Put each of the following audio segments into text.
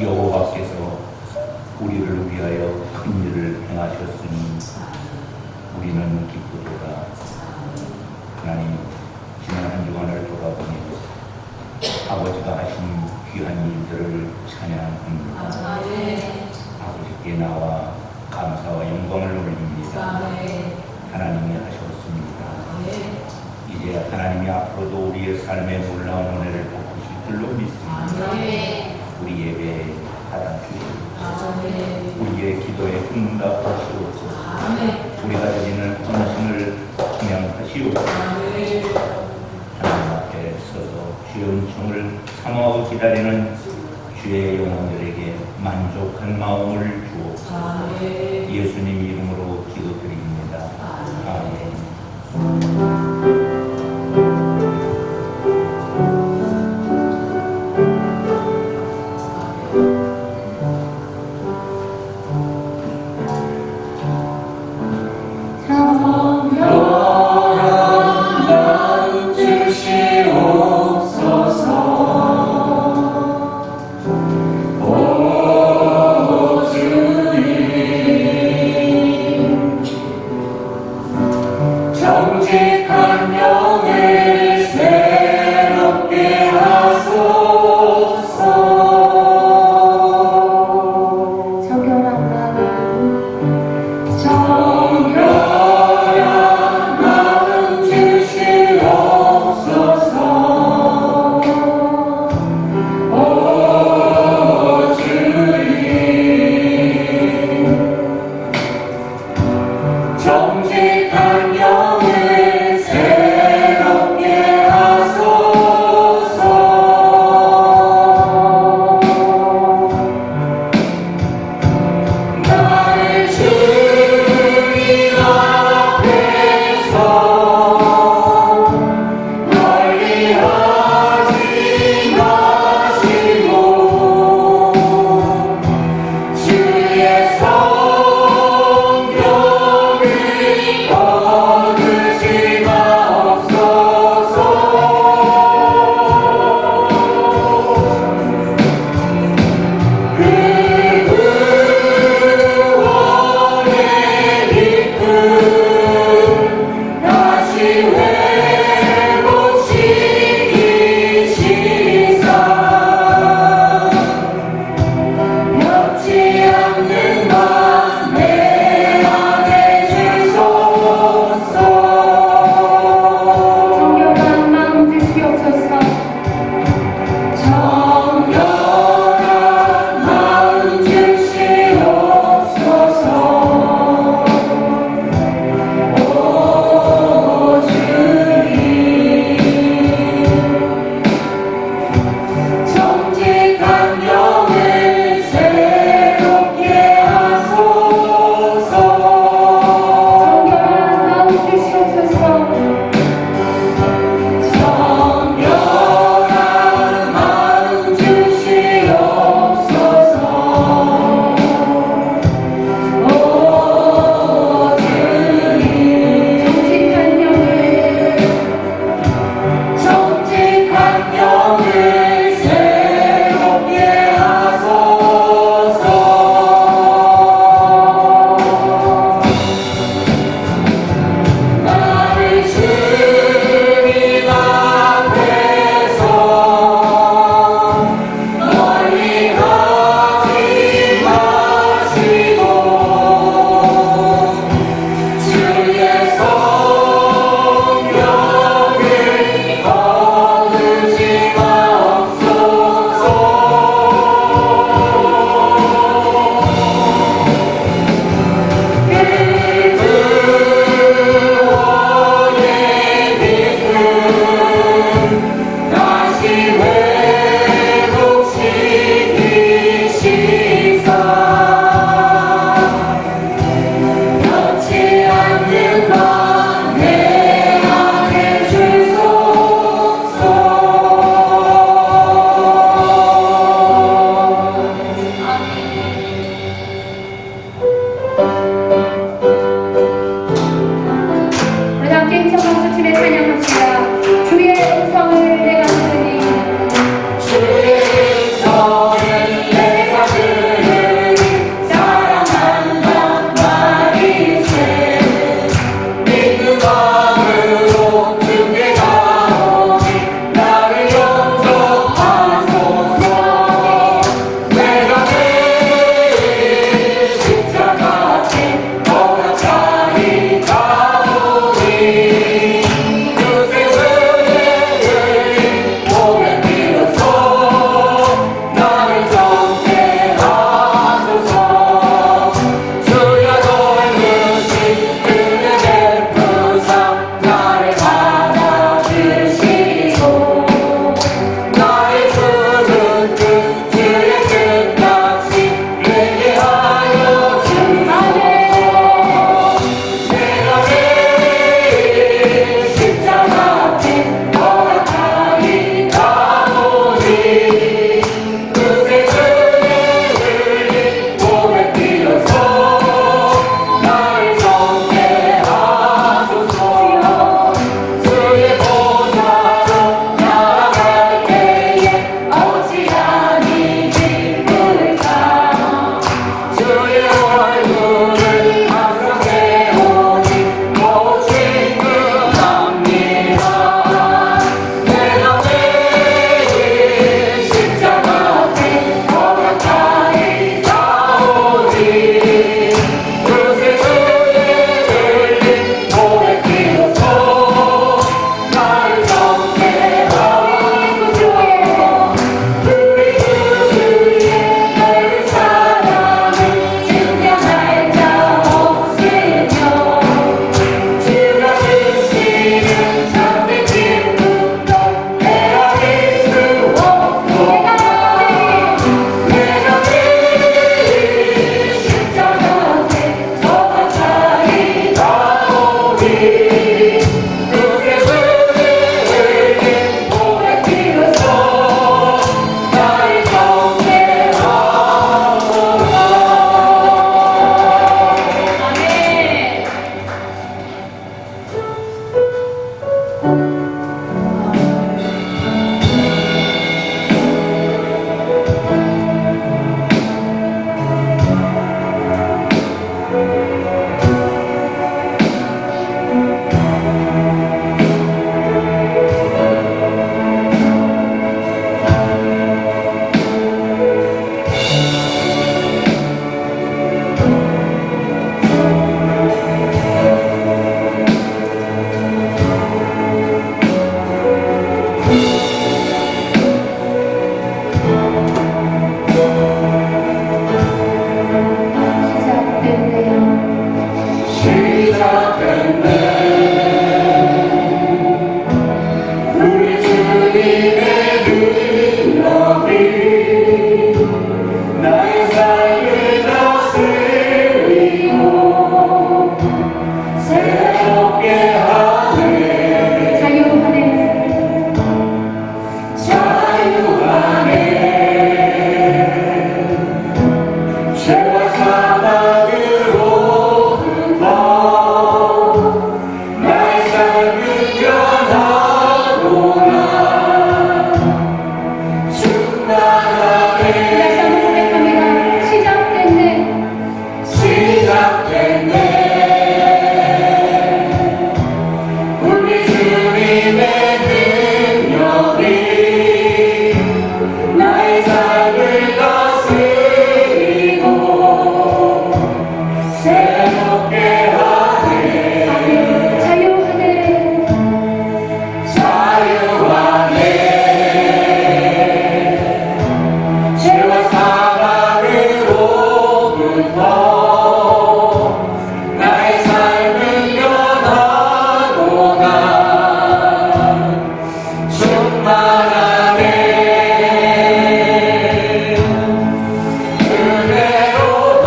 여호와께서 우리를 위하여 큰 일을 행하셨으니 우리는 기쁘도다. 하나님, 지난 한 주간을 돌아보니 아버지가 하신 귀한 일들을 찬양합니다. 아버지께 나와 감사와 영광을 올립니다. 하나님이 하셨습니다. 이제 하나님이 앞으로도 우리의 삶에 놀라운 은혜를 베푸실 줄로 믿습니다. 우리 예배 받아주시옵소서. 우리의 기도에 응답하시옵소서. 우리가 드리는 헌신을 그냥하시옵소서. 하나님 앞에 서서 주의 은총을 사모하고 기다리는 주의 영혼들에게 만족한 마음을 주옵소서. 예수님 이름으로 기도드립니다. 아멘. 다시 한번 고백합니다. 시작됐네. 우리 주님의 능력이 나의 삶을 다스리고 새롭게 하네. 자유하네. 자유하네. 죄와 사망으로부터 나의 삶을 변하도다. 충만하네. 은혜로다.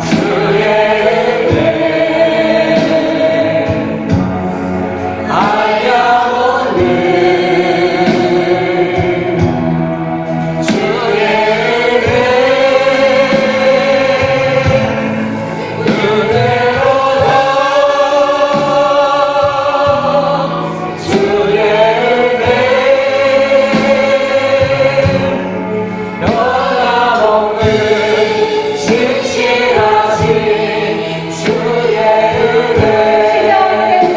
주의 은혜 한량없는 주의 은혜로다. 주의 은혜 변함없는 신실하신 주의 은혜 시작됐네.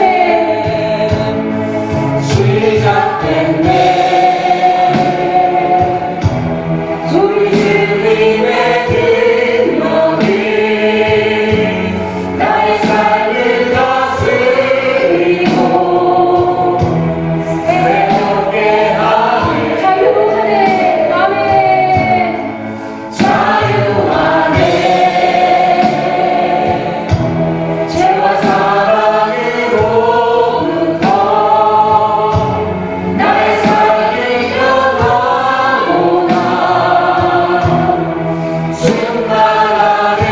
시작됐네. 우리 주님의 능력이 나의 삶을 다스리고 새롭게 하네. 자유하네. 아멘. 자유하네. 죄와 사랑으로부터 나의 삶을 변화보다 충만하네.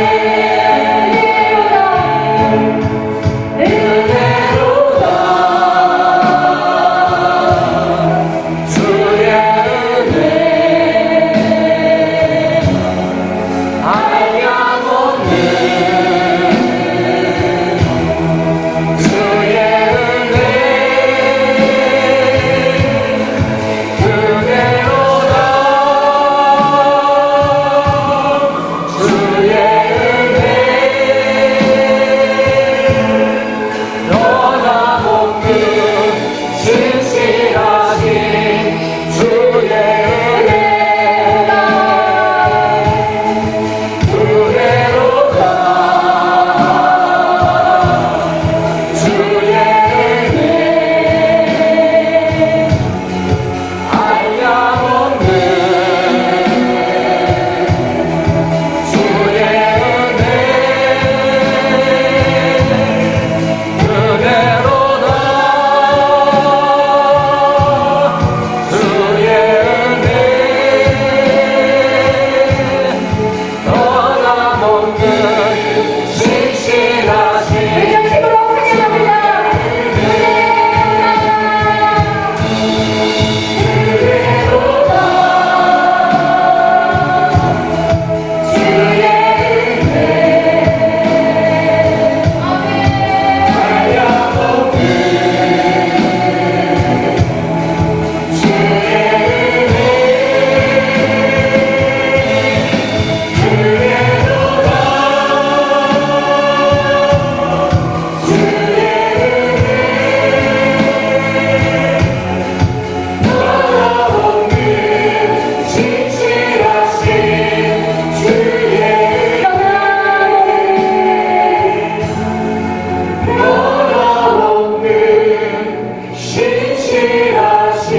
은혜로다. 주의 은혜 한량없는 주의 은혜 은혜로다. 주의 은혜 변함없는 신실하신 주의 은혜로다. 주의 은혜 한량없는 주의 은혜 은혜로다. 주의 은혜 변함없는 신실하신 의정식으로 찬양합니다. 주의 은혜 한량없는 주의 은혜 은혜로다. 주의 은혜 변함없는 신실하신 주의 변함없는 신실하신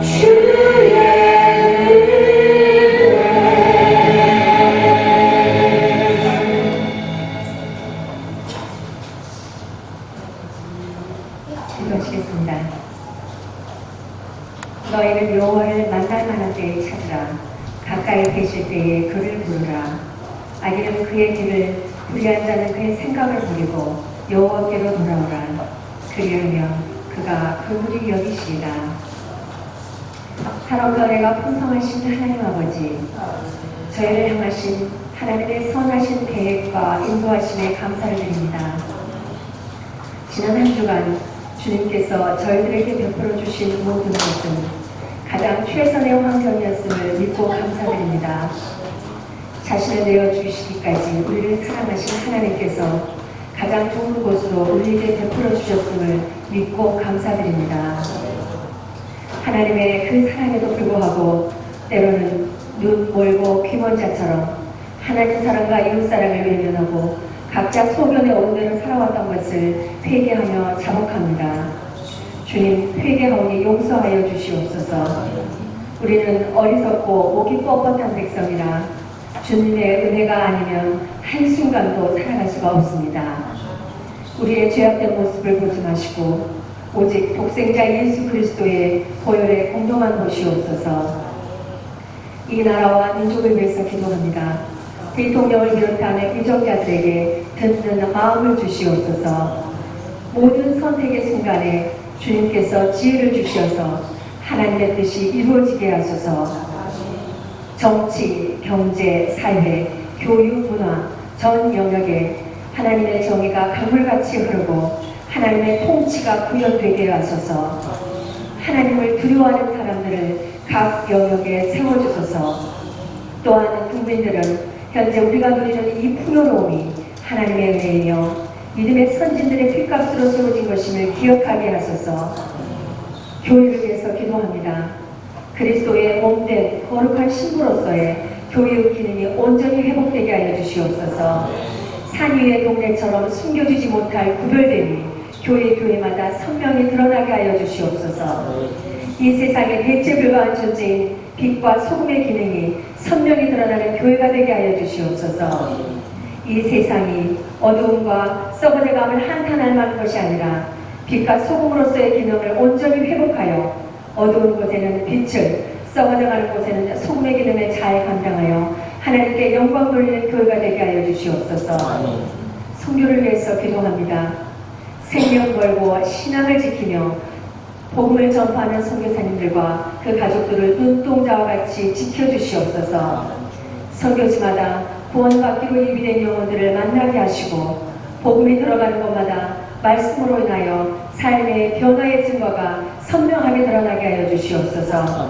주의 읽어주겠습니다. 너희는 여호와를 만날 만한 때에 찾으라. 가까이 계실 때에 그를 부르라. 악인은 그의 길을 불리한 자는 그의 생각을 버리고 여호와께로 돌아오라. 그리하면 그가 그물이 여기시리라. 사랑과 은혜가 풍성하신 하나님 아버지, 저희를 향하신 하나님의 선하신 계획과 인도하심에 감사를 드립니다. 지난 한 주간 주님께서 저희들에게 베풀어 주신 모든 것은 가장 최선의 환경이었음을 믿고 감사드립니다. 자신을 내어주시기까지 우리를 사랑하신 하나님께서 가장 좋은 곳으로 우리에게 베풀어 주셨음을 믿고 감사드립니다. 하나님의 그 사랑에도 불구하고 때로는 눈 멀고 귀 먼 자처럼 하나님 사랑과 이웃 사랑을 외면하고 각자 소견에 오른 대로 살아왔던 것을 회개하며 자복합니다. 주님, 회개하오니 용서하여 주시옵소서. 우리는 어리석고 목이 뻣뻣한 백성이라 주님의 은혜가 아니면 한순간도 살아갈 수가 없습니다. 우리의 죄악된 모습을 보지 마시고 오직 독생자 예수 그리스도의 보혈에 공동한 것이옵소서. 이 나라와 민족을 위해서 기도합니다. 대통령을 비롯한 위정자들에게 듣는 마음을 주시옵소서. 모든 선택의 순간에 주님께서 지혜를 주셔서 하나님의 뜻이 이루어지게 하소서. 정치, 경제, 사회, 교육, 문화 전 영역에 하나님의 정의가 강물같이 흐르고 하나님의 통치가 구현되게 하소서. 하나님을 두려워하는 사람들을 각 영역에 세워주소서. 또한 국민들은 현재 우리가 누리는 이 풍요로움이 하나님의 은혜이며 믿음의 선진들의 핏값으로 세워진 것임을 기억하게 하소서. 교회를 위해서 기도합니다. 그리스도의 몸된 거룩한 신부로서의 교회의 기능이 온전히 회복되게 하여 주시옵소서. 산 위의 동네처럼 숨겨지지 못할 구별됨이 교회마다 선명히 드러나게 하여 주시옵소서. 이 세상에 대체 불가한 존재인 빛과 소금의 기능이 선명히 드러나는 교회가 되게 하여 주시옵소서. 이 세상이 어두움과 썩어져감을 한탄할 만한 것이 아니라 빛과 소금으로서의 기능을 온전히 회복하여 어두운 곳에는 빛을, 썩어져가는 곳에는 소금의 기능을 잘 감당하여 하나님께 영광 돌리는 교회가 되게 하여 주시옵소서. 선교를 위해서 기도합니다. 생명 걸고 신앙을 지키며 복음을 전파하는 선교사님들과 그 가족들을 눈동자와 같이 지켜주시옵소서. 선교지마다 구원받기로 예비된 영혼들을 만나게 하시고 복음이 들어가는 곳마다 말씀으로 인하여 삶의 변화의 증거가 선명하게 드러나게 하여 주시옵소서.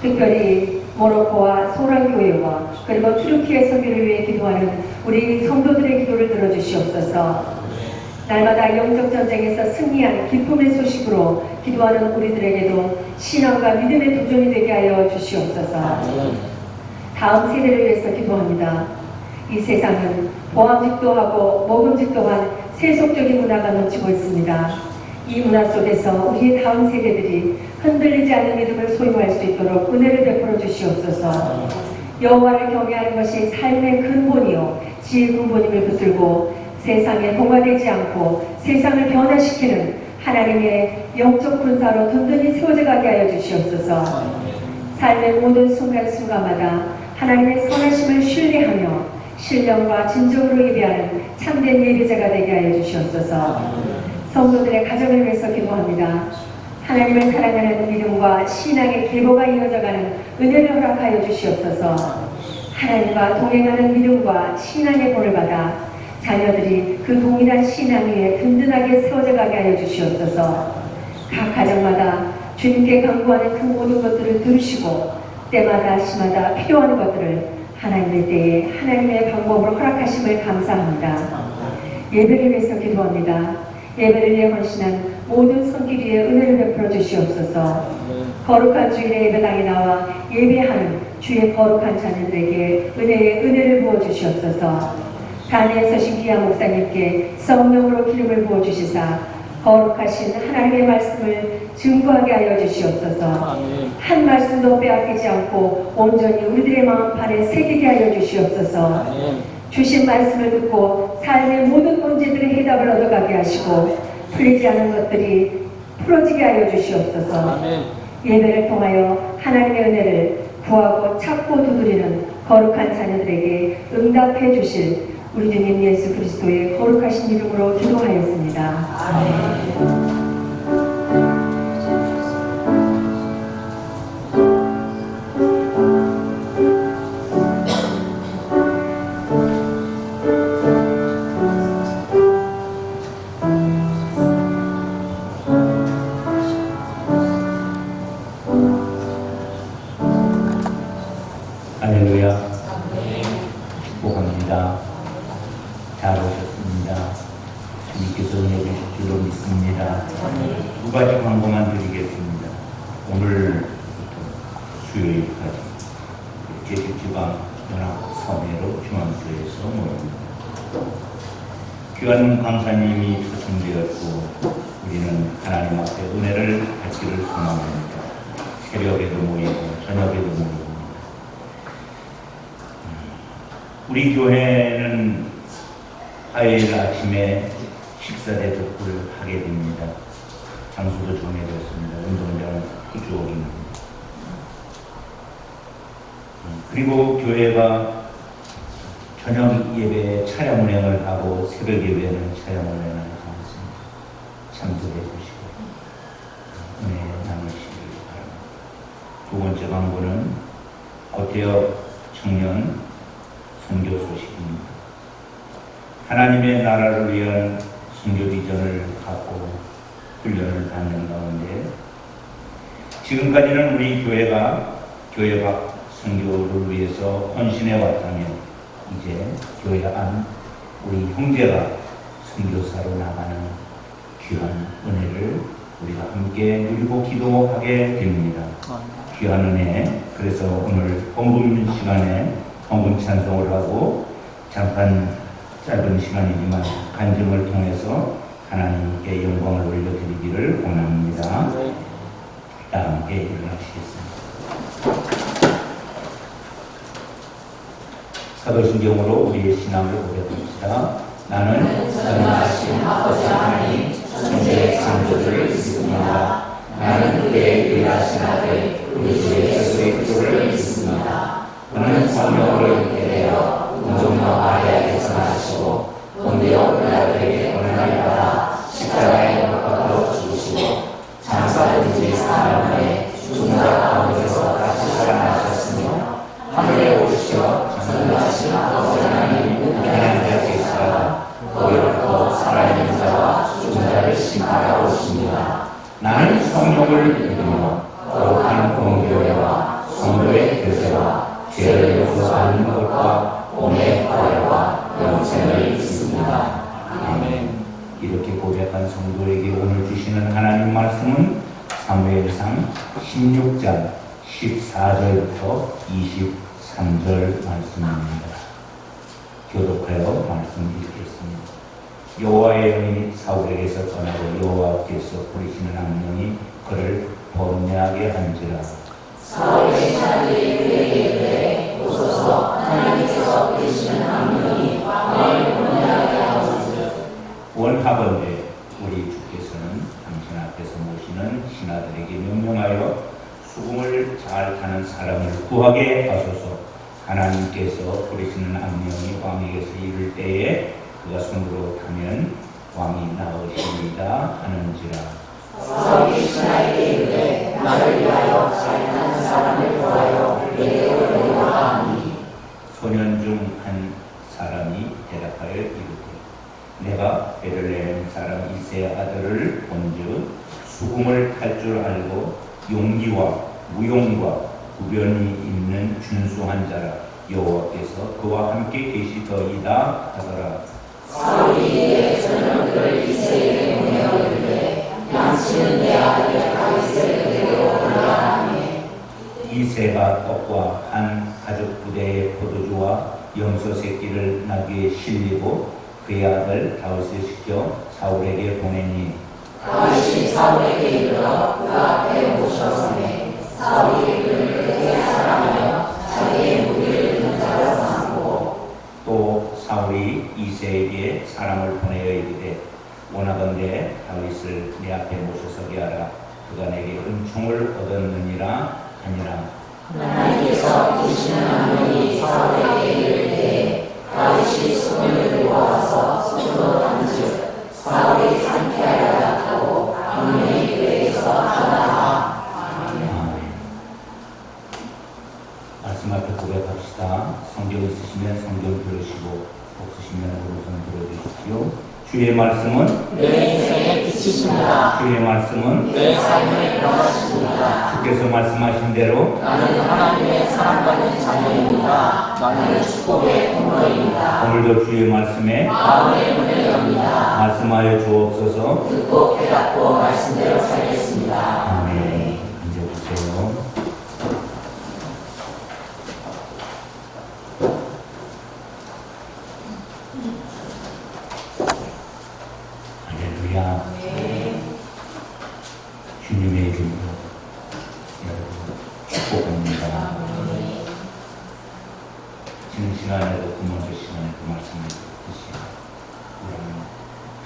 특별히 모로코와 소란교회와 그리고 투르키의 선교를 위해 기도하는 우리 성도들의 기도를 들어주시옵소서. 날마다 영적 전쟁에서 승리한 기쁨의 소식으로 기도하는 우리들에게도 신앙과 믿음의 도전이 되게 하여 주시옵소서. 다음 세대를 위해서 기도합니다. 이 세상은 보암직도 하고 먹음직도 한 세속적인 문화가 넘치고 있습니다. 이 문화 속에서 우리의 다음 세대들이 흔들리지 않는 믿음을 소유할 수 있도록 은혜를 베풀어 주시옵소서. 여호와를 경외하는 것이 삶의 근본이요 지혜의 근본임을 붙들고 세상에 동화되지 않고 세상을 변화시키는 하나님의 영적 군사로 든든히 세워져 가게 하여 주시옵소서. 삶의 모든 순간순간마다 하나님의 선하심을 신뢰하며 신령과 진정으로 예배하는 참된 예배자가 되게 하여 주시옵소서. 성도들의 가정을 위해서 기도합니다. 하나님을 사랑하는 믿음과 신앙의 계보가 이어져가는 은혜를 허락하여 주시옵소서. 하나님과 동행하는 믿음과 신앙의 본을 받아 자녀들이 그 동일한 신앙 위에 든든하게 세워져 가게 하여 주시옵소서. 각 가정마다 주님께 간구하는 그 모든 것들을 들으시고 때마다 시마다 필요한 것들을 하나님의 때에 하나님의 방법으로 허락하심을 감사합니다. 예배를 위해서 기도합니다. 예배를 위해 헌신한 모든 손길 위에 은혜를 베풀어 주시옵소서. 거룩한 주일의 예배당에 나와 예배하는 주의 거룩한 자녀들에게 은혜를 부어 주시옵소서. 단에 서신 기아 목사님께 성령으로 기름을 부어 주시사 거룩하신 하나님의 말씀을 증거하게 하여 주시옵소서. 한 말씀도 빼앗기지 않고 온전히 우리들의 마음판에 새기게 하여 주시옵소서. 주신 말씀을 듣고 삶의 모든 문제들의 해답을 얻어가게 하시고 풀리지 않은 것들이 풀어지게 하여 주시옵소서. 예배를 통하여 하나님의 은혜를 구하고 찾고 두드리는 거룩한 자녀들에게 응답해 주실 우리 주님 예수 그리스도의 거룩하신 이름으로 기도하였습니다. 아멘. 귀한 강사님이 초청되었고 우리는 하나님 앞에 은혜를 받기를 소망합니다. 새벽에도 모이고 저녁에도 모이고 우리 교회는 화요일 아침에 식사 대접을 하게 됩니다. 장소도 정해졌습니다. 운동장은 구주옥입니다. 그리고 교회가 저녁 예배에 차량 운행을 하고 새벽 예배는 차량 운행을 하지 않습니다. 참석해 주시고 은혜 나누시기 바랍니다. 두 번째 광고는 고태역 청년 선교 소식입니다. 하나님의 나라를 위한 선교 비전을 갖고 훈련을 받는 가운데 지금까지는 우리 교회가 교회 밖 선교를 위해서 헌신해 왔다면 이제 교회 안 우리 형제가 선교사로 나가는 귀한 은혜를 우리가 함께 누리고 기도하게 됩니다. 귀한 은혜. 그래서 오늘 헌금 시간에 헌금 찬송을 하고 잠깐 짧은 시간이지만 간증을 통해서 하나님께 영광을 올려드리기를 원합니다. 다 함께 일어나시겠습니다. 사도신경으로 우리의 신앙을 고백합시다. 나는 전능하신 아버지 하나님 천지의 창조주를 믿습니다. 나는 그의 유일하신 아들 우리 주 예수 그리스도를 믿습니다. 그는 성령으로 있게 되어 동정녀 마리아에게서 나시고 본디오 빌라도에게 고난을 받아 십자가에 못 박혀 죽으시고 장사된 지 4년 만에 죽은 자 가운데서 다시 살아나셨으며 하늘에 오르시어 전능하신 아버지 하나님 우편에 계시다가 거기로부터 살아있는 자와 죽은 자를 심판하러 오십니다. 나는 성령을 믿으며 거룩한 공교회와 성도의 교제와 죄를 용서하는 것과 몸의 부활과 영생을 믿습니다. 아멘. 이렇게 고백한 성도에게 오늘 주시는 하나님 말씀은 사무엘상 16장 14절부터 23절 말씀입니다. 교독하여 말씀 읽겠습니다. 여호와의 영이 사울에게서 떠나고 여호와께서 부리시는 악령이 그를 번뇌하게 한지라. 사울의 사람들이 그에게 이르되 오소서 하나님께서 부리시는 악령이 왕을 번뇌하게 하옵소서. 원하건대 우리 주께서는 당신 앞에서 모시는 신하들에게 명령하여 수금을 잘 타는 사람을 구하게 하소서. 하나님께서 부리시는 악령이 왕에게서 이를 때에 그가 손으로 타면 왕이 나으십니다 하는지라. 사울이 신하에게 이르되 나를 위하여 잘 타는 사람을 구하여 내게 오르라 하니 소년 중 한 사람이 대답하여 이르되 내가 베들레헴 사람 이새의 아들을 본즉 수금을 탈 줄 알고 용기와 무용과 구변이 있는 준수한 자라. 여호와께서 그와 함께 계시더이다 하더라. 사울이 이에 전령들을 이새에게 보내어 이르되 양치는 내 아들 다윗을 내게 오르라 하니 이새가 떡과 한 가죽 부대의 포도주와 염소 새끼를 나귀에 실리고 그의 아들 다윗을 시켜 사울에게 보내니 다윗이 사울에게 이르러 그 앞에 모셔서매 사울이 그를 그에게 사랑하여 자기의 무기를 드는 자로 삼고 또 사울이 이새에게 사람을 보내어 이르되 원하건대 다윗을 내 앞에 모셔서게 하라. 그가 내게 은총을 얻었느니라 하니라. 하나님께서 부리시는 악령이 사울에게 이를 때에 다윗이 수금을 들고 와서 손으로 탄즉 사울이 상쾌하여 하고 악령이 그에게서 떠나라. 아멘. 말씀 앞에 고백합시다. 성경 있으시면 성경 들으시고 없으시면 우선 들어주십시오. 주의 말씀은 내 인생의 빛이십니다. 주의 말씀은 내 삶의 변화십니다. 주께서 말씀하신 대로 나는 하나님의 사랑받는 자녀입니다. 나는 축복의 통로입니다. 오늘도 주의 말씀에 마음의 문을 엽니다. 말씀하여 주옵소서. 듣고 깨닫고 말씀대로 살겠습니다. 아멘. 앉아주세요. 시간에도 금원조 시간에도 말씀을 듣듯이 우리는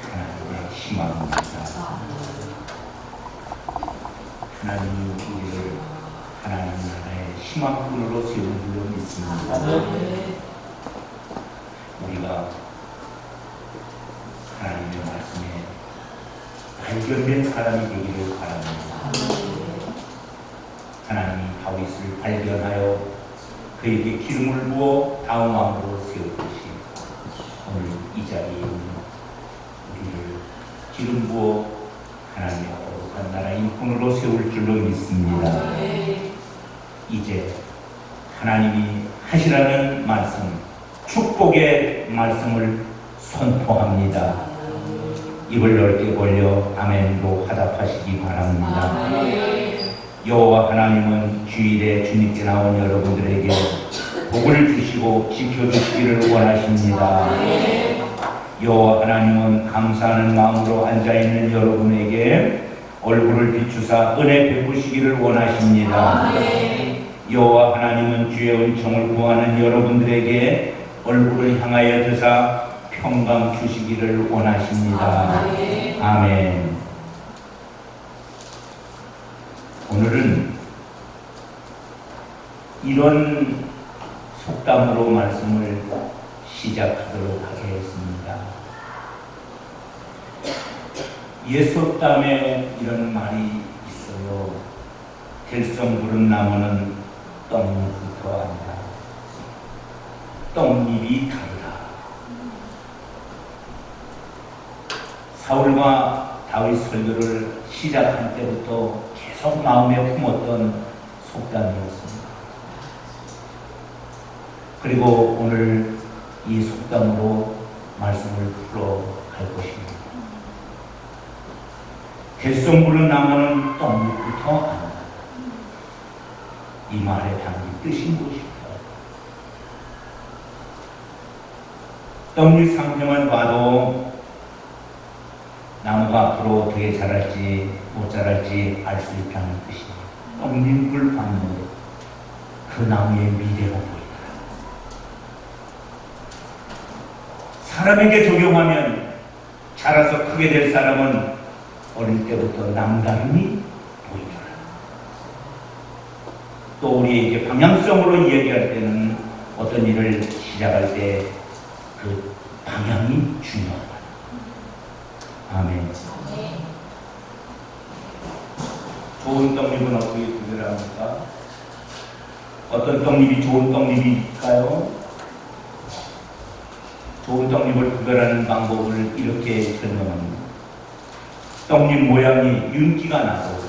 하나님의 희망입니다. 하나님이 우리를 하나님 나라의 희망꾼으로 세운 줄로 믿습니다. 우리가 하나님의 말씀에 발견된 사람이 되기를 바랍니다. 하나님이 다윗을 발견하여 그에게 기름을 부어 다음 왕으로 세웠듯이 오늘 이 자리에 있는 우리를 기름 부어 하나님의 거룩한 나라 인꾼으로 세울 줄로 믿습니다. 이제 하나님이 하시라는 말씀, 축복의 말씀을 선포합니다. 입을 넓게 벌려 아멘으로 화답하시기 바랍니다. 여호와 하나님은 주일에 주님께 나온 여러분들에게 복을 주시고 지켜주시기를 원하십니다. 여호와 하나님은 감사하는 마음으로 앉아있는 여러분에게 얼굴을 비추사 은혜 베푸시기를 원하십니다. 여호와 하나님은 주의 은총을 구하는 여러분들에게 얼굴을 향하여 드사 평강 주시기를 원하십니다. 아멘. 오늘은 이런 속담으로 말씀을 시작하도록 하겠습니다. 옛 속담에 이런 말이 있어요. 들성 부른 나무는 떡잎부터 한다. 떡잎이 다르다. 사울과 다윗 설교를 시작할 때부터 계속 마음에 품었던 속담이었습니다. 그리고 오늘 이 속담으로 말씀을 풀어갈 것입니다. 들송 부른 나무는 떡잎부터 안다. 이 말에 담긴 뜻이 무엇일까요? 떡잎 상태만 봐도 나무가 앞으로 어떻게 자랄지 못 자랄지 알 수 있다는 뜻입니다. 떡잎을 봤는데 그 나무의 미래가 보이더라. 사람에게 적용하면 자라서 크게 될 사람은 어릴 때부터 남다름이 보이더라. 또 우리에게 방향성으로 이야기할 때는 어떤 일을 시작할 때 그 방향이 중요하다. 아멘. 좋은 떡잎은 어떻게 구별합니까? 어떤 떡잎이 좋은 떡잎일까요? 좋은 떡잎을 구별하는 방법을 이렇게 설명합니다. 떡잎 모양이 윤기가 나고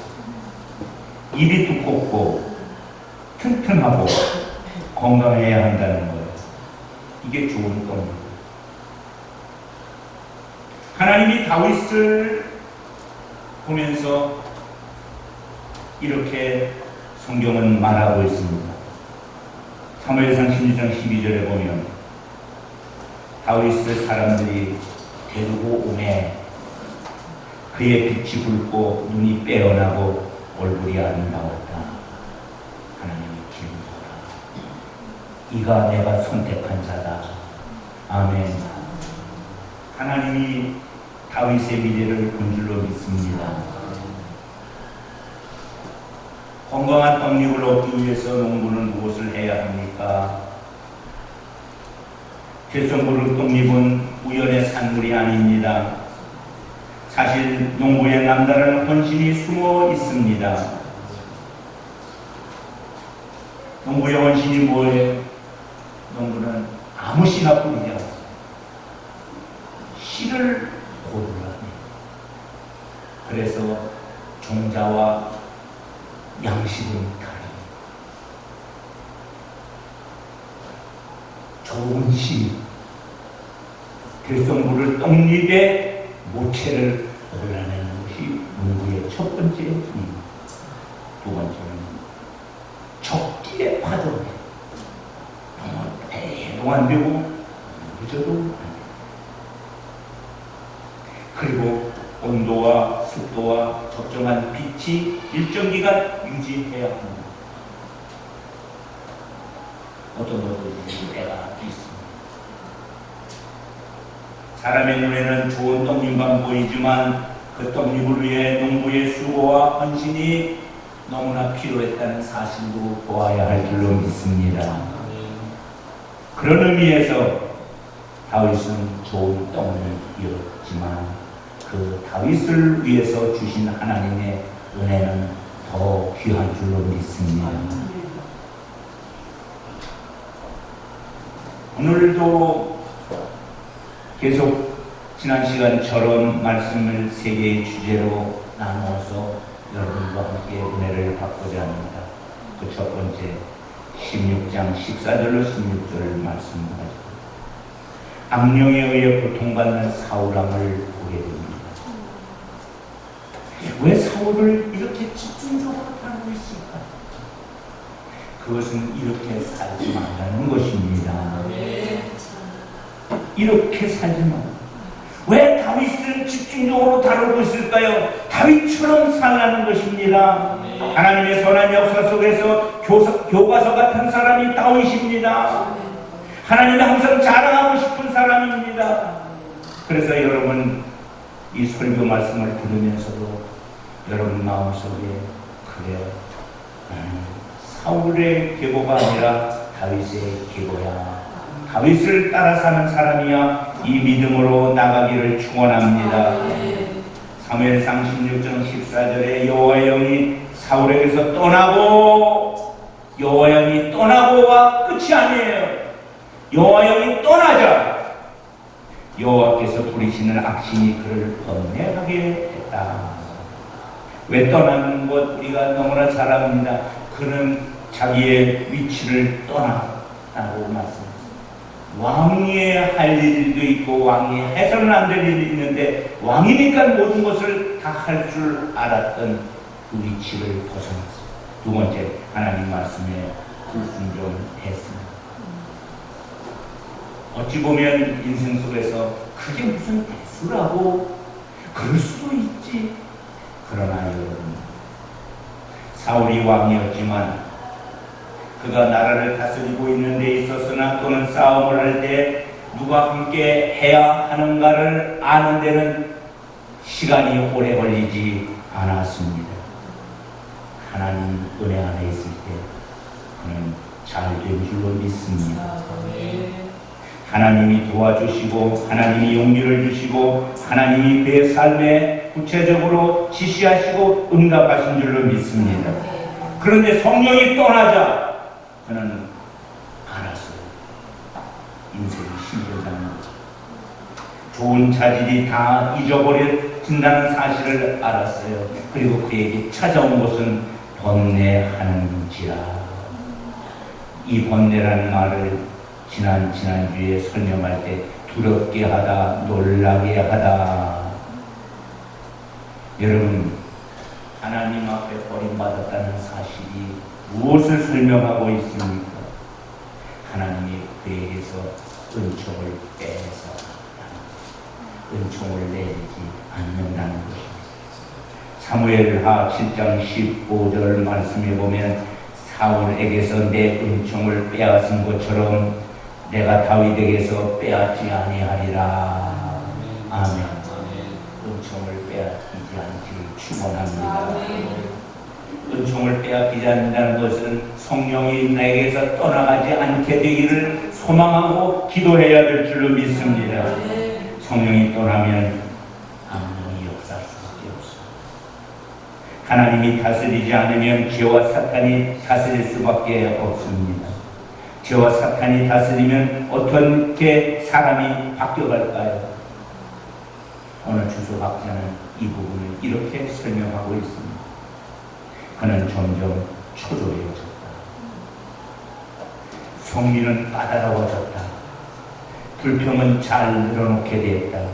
입이 두껍고 튼튼하고 건강해야 한다는 거예요. 이게 좋은 떡잎. 하나님이 다윗을 보면서 이렇게 성경은 말하고 있습니다. 사무엘상 16장 12절에 보면 다윗을 사람들이 데리고 오매 그의 빛이 붉고 눈이 빼어나고 얼굴이 아름다웠다. 하나님이 기름부어라. 이가 내가 선택한 자다. 아멘. 하나님이 다윗의 미래를 본 줄로 믿습니다. 건강한 떡잎을 얻기 위해서 농부는 무엇을 해야 합니까? 들송부른 떡잎은 우연의 산물이 아닙니다. 사실 농부의 남다른 헌신이 숨어 있습니다. 농부의 헌신이 뭐예요? 농부는 아무 씨나 뿌리지 않습니다. 씨를 고르라. 그래서 종자와 양식은 다릅니다. 좋은 씨, 들송부를 떡잎의 모체를 골라내는 것이 농부의 첫 번째 힘입니다. 두 번째는 적기에 파도. 해도 안 되고 늦어도 안 되고. 그리고 온도와 습도와 적정한 빛이 일정 기간 유지해야 합니다. 어떤 것들이 때가 있습니다. 사람의 눈에는 좋은 떡잎만 보이지만 그 떡잎을 위해 농부의 수고와 헌신이 너무나 필요했다는 사실도 보아야 할 줄로 믿습니다. 그런 의미에서 다윗은 좋은 떡잎이었지만 그 다윗을 위해서 주신 하나님의 은혜는 더 귀한 줄로 믿습니다. 오늘도 계속 지난 시간처럼 말씀을 세 개의 주제로 나누어서 여러분과 함께 은혜를 받고자 합니다. 그 첫 번째 16장 14절로 16절 말씀입니다. 악령에 의해 고통받는 사울왕을 보게 됩니다. 왜 사울을 이렇게 집중적으로 다루고 있을까? 그것은 이렇게 살지 말라는 것입니다. 이렇게 살지 말라. 왜 다윗을 집중적으로 다루고 있을까요? 다윗처럼 살라는 것입니다. 하나님의 선한 역사 속에서 교과서 같은 사람이 다윗입니다. 하나님이 항상 자랑하고 싶은 사람입니다. 그래서 여러분 이 설교 말씀을 들으면서도 여러분 마음속에 그래 사울의 계보가 아니라 다윗의 계보야. 다윗을 따라 사는 사람이야. 이 믿음으로 나가기를 축원합니다. 사무엘상 16장 14절에 여호와의 영이 사울에게서 떠나고 여호와의 영이 떠나고가 끝이 아니에요. 여호와의 영이 떠나자 여호와께서 부리시는 악신이 그를 번뇌하게 했다. 왜 떠나는 것 우리가 너무나 잘 압니다. 그는 자기의 위치를 떠나라고 말씀했습니다. 왕이 할 일도 있고 왕이 해서는 안 될 일이 있는데 왕이니까 모든 것을 다 할 줄 알았던 그 위치를 벗어났어요. 두 번째, 하나님 말씀에 불순종했습니다. 어찌 보면 인생 속에서 그게 무슨 대수라고 그럴 수도 있지. 그러나 여러분, 사울이 왕이었지만 그가 나라를 다스리고 있는 데 있어서나 또는 싸움을 할 때 누가 함께 해야 하는가를 아는 데는 시간이 오래 걸리지 않았습니다. 하나님 은혜 안에 있을 때 그는 잘된 줄로 믿습니다. 하나님이 도와주시고 하나님이 용기를 주시고 하나님이 그의 삶에 구체적으로 지시하시고 응답하신 줄로 믿습니다. 그런데 성령이 떠나자 그는 알았어요. 인생이 힘들다는 거죠. 좋은 자질이 다 잊어버려진다는 사실을 알았어요. 그리고 그에게 찾아온 것은 번뇌하는지라. 이 번뇌라는 말을 지난주에 설명할 때 두렵게 하다, 놀라게 하다. 여러분, 하나님 앞에 버림받았다는 사실이 무엇을 설명하고 있습니까? 하나님이 그에게서 은총을 빼서 은총을 내리지 않는다는 것입니다. 사무엘하 7장 15절 말씀에 보면 사울에게서 내 은총을 빼앗은 것처럼 내가 다윗에게서 빼앗지 아니하리라. 아멘. 은총을 빼앗기지 않기를 축원합니다. 은총을 빼앗기지 않는다는 것은 성령이 내게서 떠나가지 않게 되기를 소망하고 기도해야 될 줄로 믿습니다. 성령이 떠나면 아무런 역사할 수밖에 없어요. 하나님이 다스리지 않으면 죄와 사탄이 다스릴 수밖에 없습니다. 죄와 사탄이 다스리면 어떻게 사람이 바뀌어갈까요? 오늘 주소학자는 이 부분을 이렇게 설명하고 있습니다. 그는 점점 초조해졌다. 성미는 까다로워졌다. 불평은 잘 늘어놓게 되었다.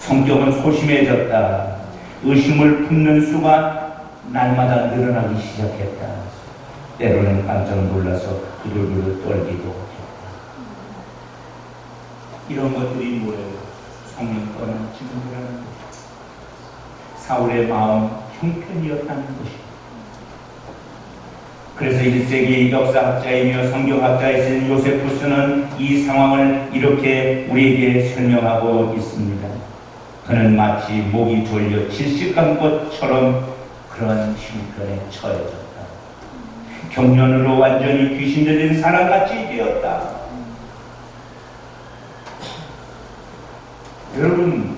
성격은 소심해졌다. 의심을 품는 수가 날마다 늘어나기 시작했다. 때로는 깜짝 놀라서 부들부들 떨기도 했다. 이런 것들이 뭐예요? 성령 떠난 증거라는 것이다. 사울의 마음 형편이었다는 것이다. 그래서 1세기 역사학자이며 성경학자이신 요세푸스는 이 상황을 이렇게 우리에게 설명하고 있습니다. 그는 마치 목이 졸려 질식한 것처럼 그런 형편에 처해졌다. 경련으로 완전히 귀신 들린 사람같이 되었다. 여러분,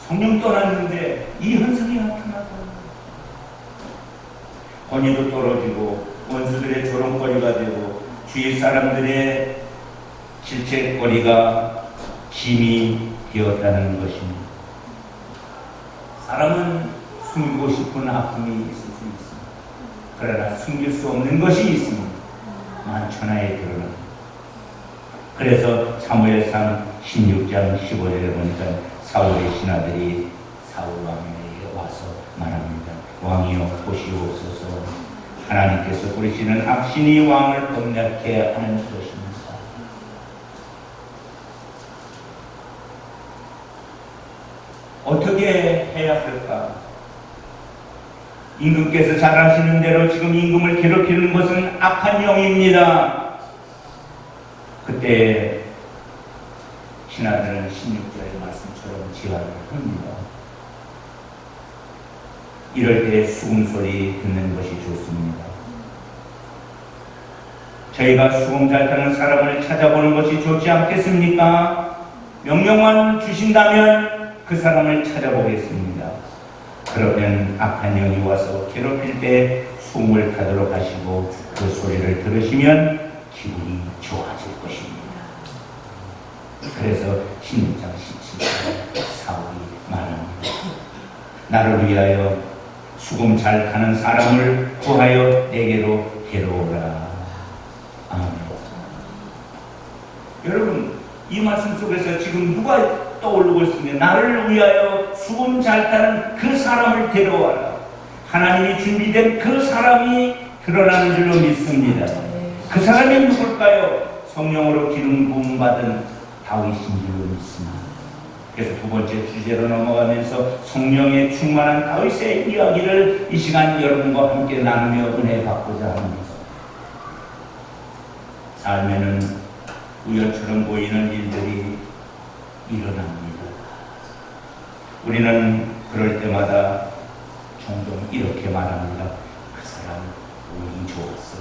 성령 떠났는데 이 현상이 나타나다. 권위도 떨어지고 원수들의 조롱거리가 되고 주위 사람들의 질책거리가 짐이 되었다는 것입니다. 사람은 숨기고 싶은 아픔이 있을 수 있습니다. 그러나 숨길 수 없는 것이 있습니다. 만천하에 드러납니다. 그래서 사무엘상 16장 15절에 보니까 사울의 신하들이 사울 왕에게 와서 말합니다. 왕이여 보시옵소서. 하나님께서 부리시는 악신이 왕을 범죄케 하는 것입니다. 어떻게 해야 할까? 임금께서 잘 아시는 대로 지금 임금을 괴롭히는 것은 악한 영입니다. 그때 신하들은 16절의 말씀처럼 지하를 합니다. 이럴 때 수금소리 듣는 것이 좋습니다. 저희가 수금 잘 타는 사람을 찾아보는 것이 좋지 않겠습니까? 명령만 주신다면 그 사람을 찾아보겠습니다. 그러면 악한 영이 와서 괴롭힐 때 수금을 타도록 하시고 그 소리를 들으시면 기분이 좋아질 것입니다. 그래서 16장 17절에 사울이 말합니다. 나를 위하여 수금 잘 타는 사람을 구하여 내게로 데려오라. 아멘. 여러분, 이 말씀 속에서 지금 누가 떠오르고 있습니다. 나를 위하여 수금 잘 타는 그 사람을 데려와라. 하나님이 준비된 그 사람이 드러나는 줄로 믿습니다. 그 사람이 누굴까요? 성령으로 기름 부음 받은 다윗인 줄로 믿습니다. 그래서 두 번째 주제로 넘어가면서 성령에 충만한 다윗의 이야기를 이 시간 여러분과 함께 나누며 은혜 받고자 합니다. 삶에는 우연처럼 보이는 일들이 일어납니다. 우리는 그럴 때마다 종종 이렇게 말합니다. 그 사람 운이 좋았어.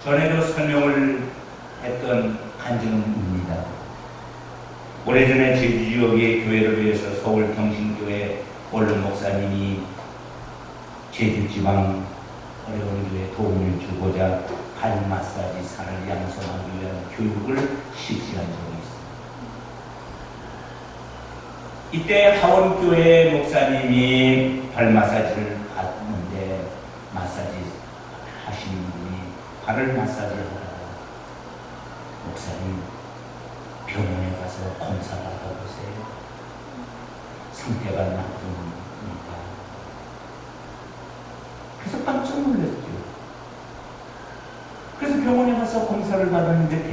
전에도 설명을 했던 간증입니다. 오래전에 제주 지역의 교회를 위해서 서울 경신교회 원룸 목사님이 제주 지방 어려운 교회에 도움을 주고자 발 마사지 산을 양성하기 위한 교육을 실시한 적이 있습니다. 이때 하원교회 목사님이 발 마사지를 받는데 마사지 하시는 분이 발을 마사지를 하다가 목사님 병원에 가서 검사 받아보세요. 상태가 나쁩니다. 그래서 깜짝 놀랐죠. 그래서 병원에 가서 검사를 받았는데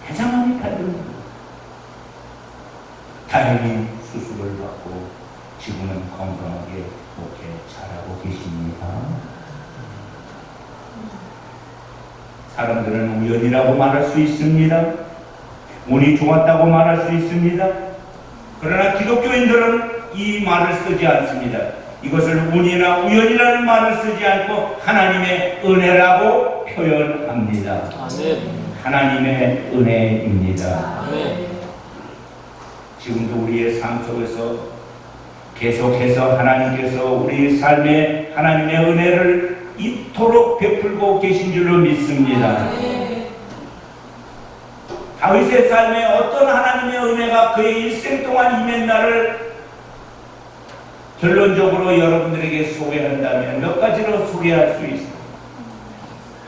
대장암이 발견됩니다. 다행히 수술을 받고 지금은 건강하게 목회 잘하고 계십니다. 사람들은 우연이라고 말할 수 있습니다. 운이 좋았다고 말할 수 있습니다. 그러나 기독교인들은 이 말을 쓰지 않습니다. 이것을 운이나 우연이라는 말을 쓰지 않고 하나님의 은혜라고 표현합니다. 아멘. 하나님의 은혜입니다. 아멘. 지금도 우리의 삶 속에서 계속해서 하나님께서 우리 삶에 하나님의 은혜를 이토록 베풀고 계신 줄로 믿습니다. 다윗의 삶에 어떤 하나님의 은혜가 그의 일생 동안 임했나를 결론적으로 여러분들에게 소개한다면 몇 가지로 소개할 수 있습니다.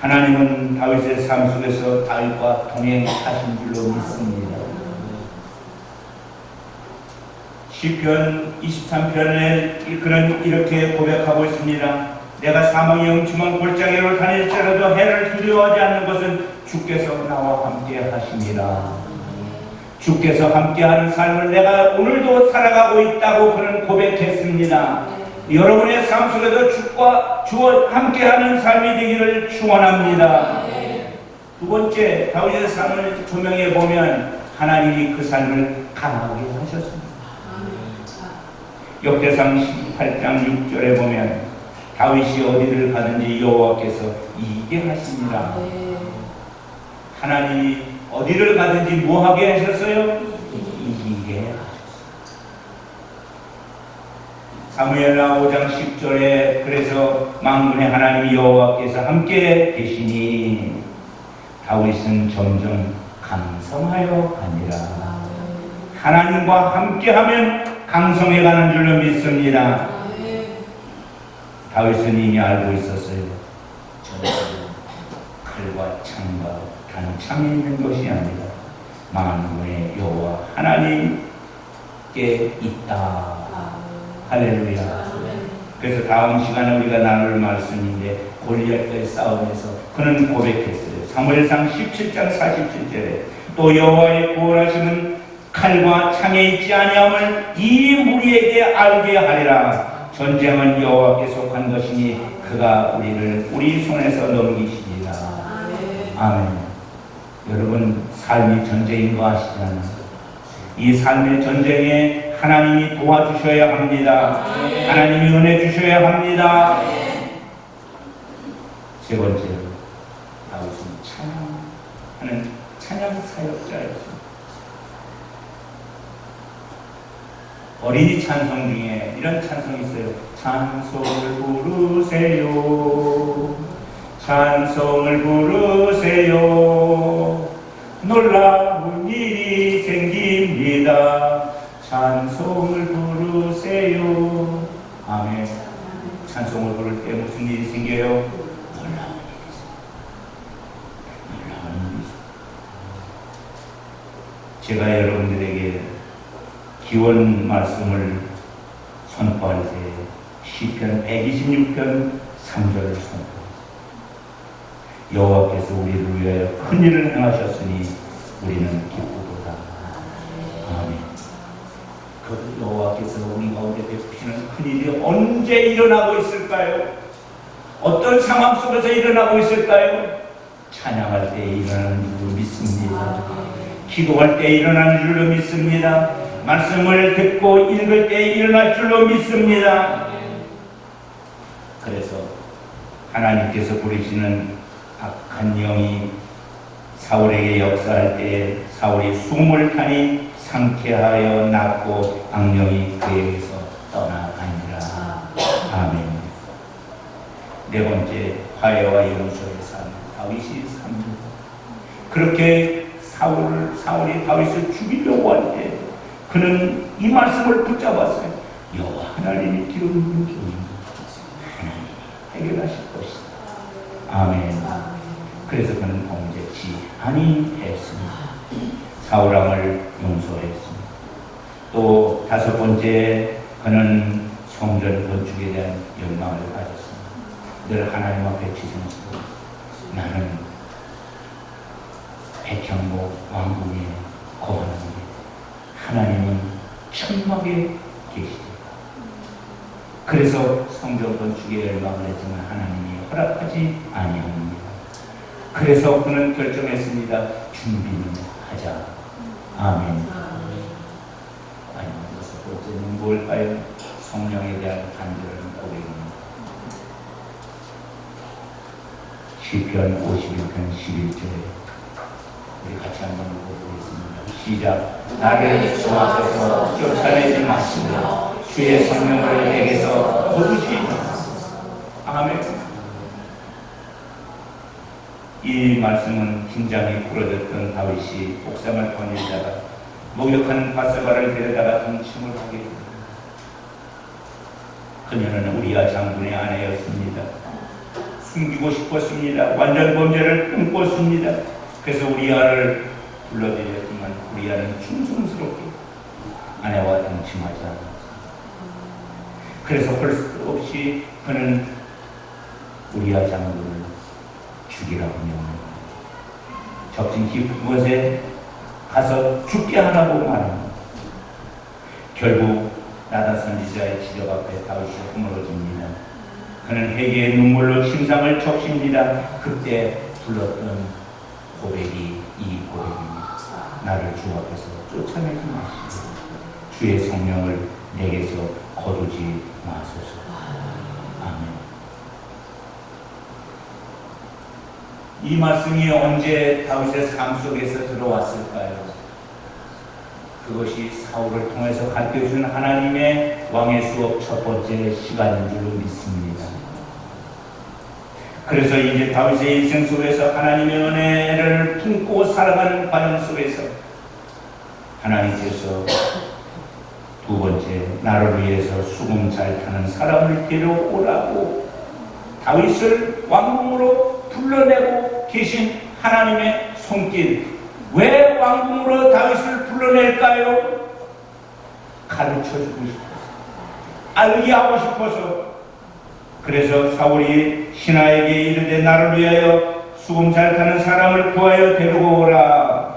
하나님은 다윗의 삶 속에서 다윗과 동행하신 줄로 믿습니다. 시편 23편에 그는 이렇게 고백하고 있습니다. 내가 사망의 음침한 골짜기로 다닐지라도 해를 두려워하지 않는 것은 주께서 나와 함께 하심이라. 주께서 함께하는 삶을 내가 오늘도 살아가고 있다고 그는 고백했습니다. 여러분의 삶 속에도 주와 함께하는 삶이 되기를 축원합니다. 두 번째, 다윗의 삶을 조명해 보면 하나님이 그 삶을 강하게 하셨습니다. 역대상 18장 6절에 보면 다윗이 어디를 가든지 여호와께서 이기게 하십니다. 하나님이 어디를 가든지 뭐하게 하셨어요? 이기게 하셨어요. 사무엘하 5장 10절에 그래서 만군의 하나님 여호와께서 함께 계시니 다윗은 점점 강성하여 가니라. 하나님과 함께하면 강성해 가는 줄로 믿습니다. 다윗은 이미 알고 있었어요. 전쟁은 칼과 창과 단창이 있는 것이 아니라 만군의 여호와 하나님께 있다. 할렐루야. 그래서 다음 시간에 우리가 나눌 말씀인데 골리앗과의 싸움에서 그는 고백했어요. 사무엘상 17장 47절에 또 여호와의 구원하심은 칼과 창에 있지 아니함을 이 무리에게 알게 하리라. 전쟁은 여호와께 속한 것이니 그가 우리를 우리 손에서 넘기시리라. 아멘. 여러분, 삶이 전쟁인 거 아시잖아요. 이 삶의 전쟁에 하나님이 도와주셔야 합니다. 하나님이 은혜 주셔야 합니다. 세 번째로 다윗은 찬양하는 찬양 사역자였습니다. 어린이 찬송 중에 이런 찬송이 있어요. 찬송을 부르세요. 찬송을 부르세요. 놀라운 일이 생깁니다. 찬송을 부르세요. 아멘. 찬송을 부를 때 무슨 일이 생겨요? 놀라운 일이 생겨요. 제가 여러분들에게 기원 말씀을 선포할 때 시편 126편 3절을 선포합니다. 여호와께서 우리를 위하여 큰 일을 행하셨으니 우리는 기쁘도다. 아멘. 그 여호와께서 우리 가운데 베푸시는 큰 일이 언제 일어나고 있을까요? 어떤 상황 속에서 일어나고 있을까요? 찬양할 때 일어나는 줄로 믿습니다. 기도할 때 일어나는 줄로 믿습니다. 말씀을 듣고 읽을 때 일어날 줄로 믿습니다. 그래서 하나님께서 부리시는 악한 영이 사울에게 역사할 때 사울이 숨을 타니 상쾌하여 낫고 악령이 그에게서 떠나가니라. 아멘. 네 번째, 화해와 용서의 삶. 다윗이 삽니다. 그렇게 사울이 다윗을 죽이려고 할 때 그는 이 말씀을 붙잡았어요. 여호와 하나님이 기름부은 종인 하나님이 해결하실 것이다. 아멘. 그래서 그는 범죄치 아니했습니다. 사울왕을 용서했습니다. 또 다섯 번째, 그는 성전 건축에 대한 열망을 가졌습니다. 늘 하나님 앞에 지성스러워 나는 백향목 왕궁에 거하는데 하나님은 천막에 계시다. 그래서 성전 건축에 열망을 했지만 하나님이 허락하지 아니합니다. 그래서 그는 결정했습니다. 준비는 하자. 아멘. 아니, 여섯 번째는 뭘까요? 성령에 대한 간절한 고백입니다. 시편 51편 11절에 우리 같이 한번 읽어보겠습니다. 시작. 나를 주 앞에서 쫓아내지 마시며 주의 성령을 내게서 거두시옵소서. 아멘. 이 말씀은 긴장이 풀어졌던 다윗이 옥상을 거닐다가 목욕하는 바세바를 데려다가 동침을 하게 됩니다. 그녀는 우리아 장군의 아내였습니다. 숨기고 싶었습니다. 완전 범죄를 꿈꿨습니다. 그래서 우리아를 불러들였지만 우리아는 충성스럽게 아내와 동침하지 않았습니다. 그래서 할 수 없이 그는 우리아 장군을 죽이라고 명합니다. 적진 깊은 곳에 가서 죽게 하라고 말합니다. 결국 나단 선지자의 지적 앞에 다윗이 허물어집니다. 그는 회개의 눈물로 심상을 적십니다. 그때 불렀던 고백이 이 고백입니다. 나를 주 앞에서 쫓아내지 마시고 주의 성령을 내게서 거두지 마소서. 아멘. 이 말씀이 언제 다윗의 삶 속에서 들어왔을까요? 그것이 사울을 통해서 가르쳐준 하나님의 왕의 수업 첫 번째 시간인 줄로 믿습니다. 그래서 이제 다윗의 인생 속에서 하나님의 은혜를 품고 살아가는 과정 속에서 하나님께서 두 번째, 나를 위해서 수금 잘 타는 사람을 데려오라고 다윗을 왕궁으로 불러내고 계신 하나님의 손길. 왜 왕궁으로 다윗을 불러낼까요? 가르쳐주고 싶어서, 알게 하고 싶어서. 그래서 사울이 신하에게 이르되 나를 위하여 수금 잘 타는 사람을 구하여 데려오라.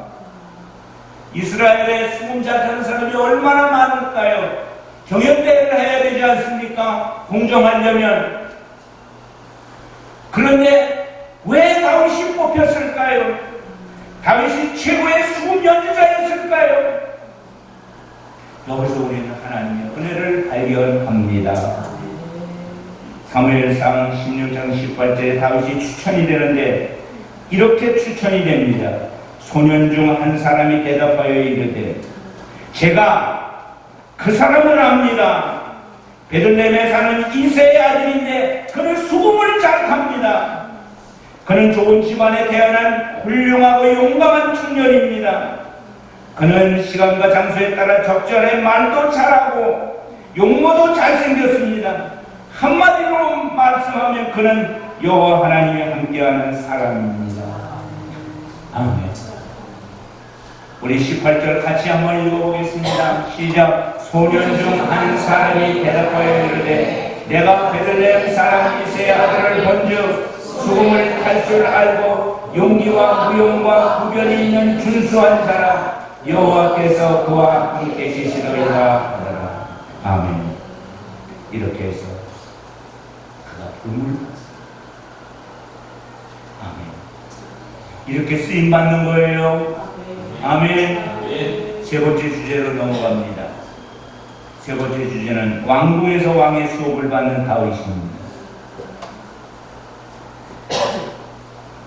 이스라엘에 수금 잘 타는 사람이 얼마나 많을까요? 경연대회를 해야 되지 않습니까? 공정하려면. 그런데 왜 다윗이 뽑혔을까요? 다윗이 최고의 수금 연주자였을까요? 여기서 우리는 하나님의 은혜를 발견합니다. 사무엘상 16장 18절에 다윗이 추천이 되는데 이렇게 추천이 됩니다. 소년 중 한 사람이 대답하여 이르되 제가 그 사람을 압니다. 베들레헴에 사는 이새의 아들인데 그는 수금을 잘 탑니다. 그는 좋은 집안에 태어난 훌륭하고 용감한 청년입니다. 그는 시간과 장소에 따라 적절히 말도 잘하고 용모도 잘생겼습니다. 한마디로 말씀하면 그는 여호와 하나님이 함께하는 사람입니다. 아멘. 우리 18절 같이 한번 읽어보겠습니다. 시작. 소년 중 한 사람이 대답하여 이르되 내가 베들레헴 사람 이새의 아들을 본즉 수금을 탈 줄 알고 용기와 무용과 구별이 있는 준수한 자라 여호와께서 그와 함께 계시리라 하더라. 아멘. 이렇게 해서 그가 붐을 아멘. 이렇게 쓰임 받는 거예요. 아멘. 세 번째 주제로 넘어갑니다. 세 번째 주제는 왕궁에서 왕의 수업을 받는 다윗입니다.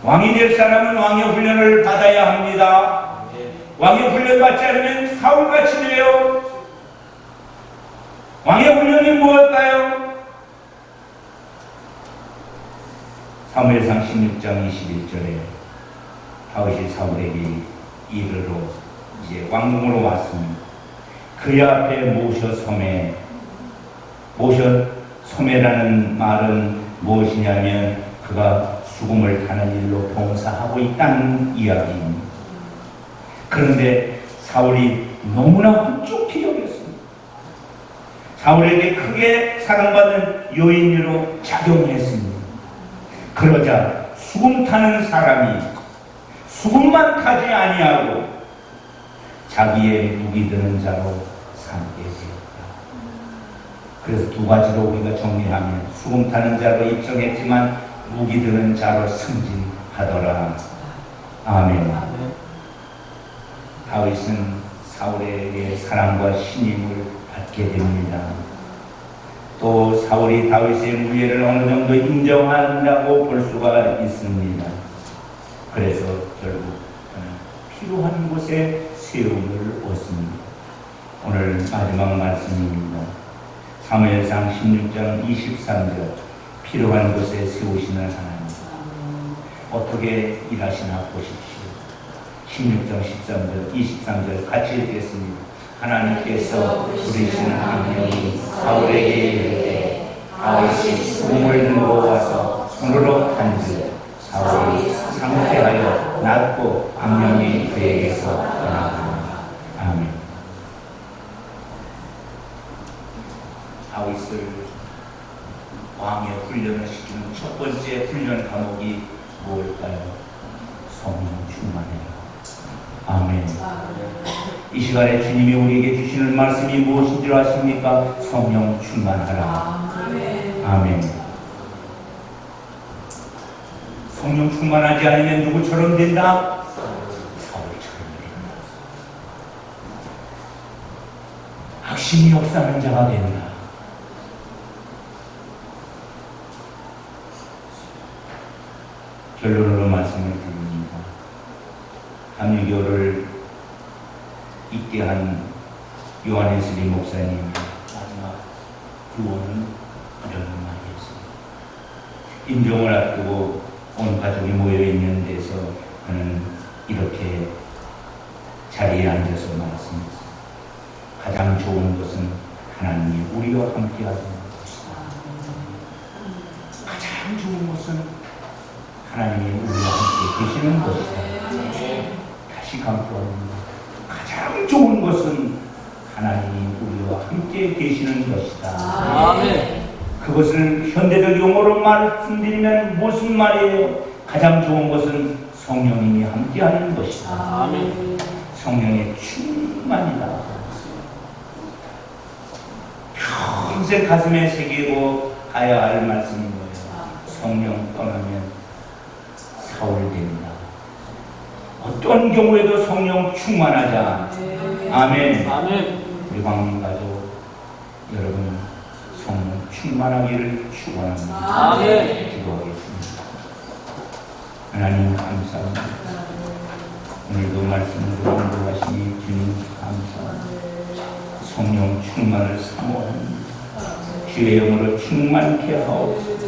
왕이 될 사람은 왕의 훈련을 받아야 합니다. 왕의 훈련 받지 않으면 사울같이 돼요. 왕의 훈련이 무엇일까요? 사무엘상 16장 21절에 다윗이 사울에게 이르러 이제 왕궁으로 왔습니다. 그의 앞에 모셔 소매라는 말은 무엇이냐면 그가 수금을 타는 일로 봉사하고 있다는 이야기입니다. 그런데 사울이 너무나 흡족히 여겼습니다. 사울에게 크게 사랑받는 여인으로 작용했습니다. 그러자 수금 타는 사람이 수금만 타지 아니하고 자기의 무기 드는 자로 삼게 되었다. 그래서 두 가지로 우리가 정리하면 수금 타는 자로 입성했지만 무기 드는 자로 승진하더라. 아멘. 다윗은 사울에게 사랑과 신임을 받게 됩니다. 또 사울이 다윗의 무예를 어느 정도 인정한다고 볼 수가 있습니다. 그래서 결국 필요한 곳에 세움을 얻습니다. 오늘 마지막 말씀입니다. 사무엘상 16장 23절 필요한 곳에 세우시는 하나님 어떻게 일하시나 보십시오. 16장 13절 23절 같이 읽겠습니다. 하나님께서 부르시는 한 명이 사울에게 이르되 다윗이 수금을 들고 와서 손으로 탄즉 사울이 상쾌하여 낫고 악령이 그에게서 떠나가니라. 아멘. 다윗을 왕의 훈련을 시키는 첫 번째 훈련 과목이 무엇일까요? 성령 충만해라. 아멘. 이 시간에 주님이 우리에게 주시는 말씀이 무엇인 줄 아십니까? 성령 충만하라. 아멘. 성령 충만하지 않으면 누구처럼 된다? 사울처럼 된다. 악심이 역사하는 자가 된다. 결론으로 말씀을 드립니다. 감리교를 있게 한 요한 웨슬리 목사님 마지막 구원은 이런 말이었습니다. 임종을 앞두고 온 가족이 모여있는 데서 그는 이렇게 자리에 앉아서 말했습니다. 가장 좋은 것은 하나님이 우리와 함께하는 것이다. 가장 좋은 것은 하나님이 우리와 함께 계시는 것이다. 다시 강조합니다. 가장 좋은 것은 하나님이 우리와 함께 계시는 것이다. 아멘. 그것을 현대적 용어로 말씀드리면 무슨 말이에요? 가장 좋은 것은 성령님이 함께하는 것이다. 아멘. 성령의 충만이다. 평생 가슴에 새기고 가야 할 말씀인 거예요. 성령 떠나면 사울 된다. 어떤 경우에도 성령 충만하자. 아멘. 아멘. 우리 광민 가족 여러분 성령 충만하기를 축원합니다. 아멘. 기도하겠습니다. 하나님 감사합니다. 오늘도 말씀으로 인도하시니 주님 감사합니다. 성령 충만을 사모합니다. 주의 영으로 충만케 하옵소서.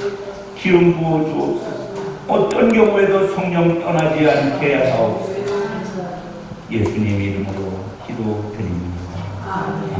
기름 부어 주옵소서. 어떤 경우에도 성령 떠나지 않게 하옵소서. 예수님 이름으로 기도드립니다. 아멘.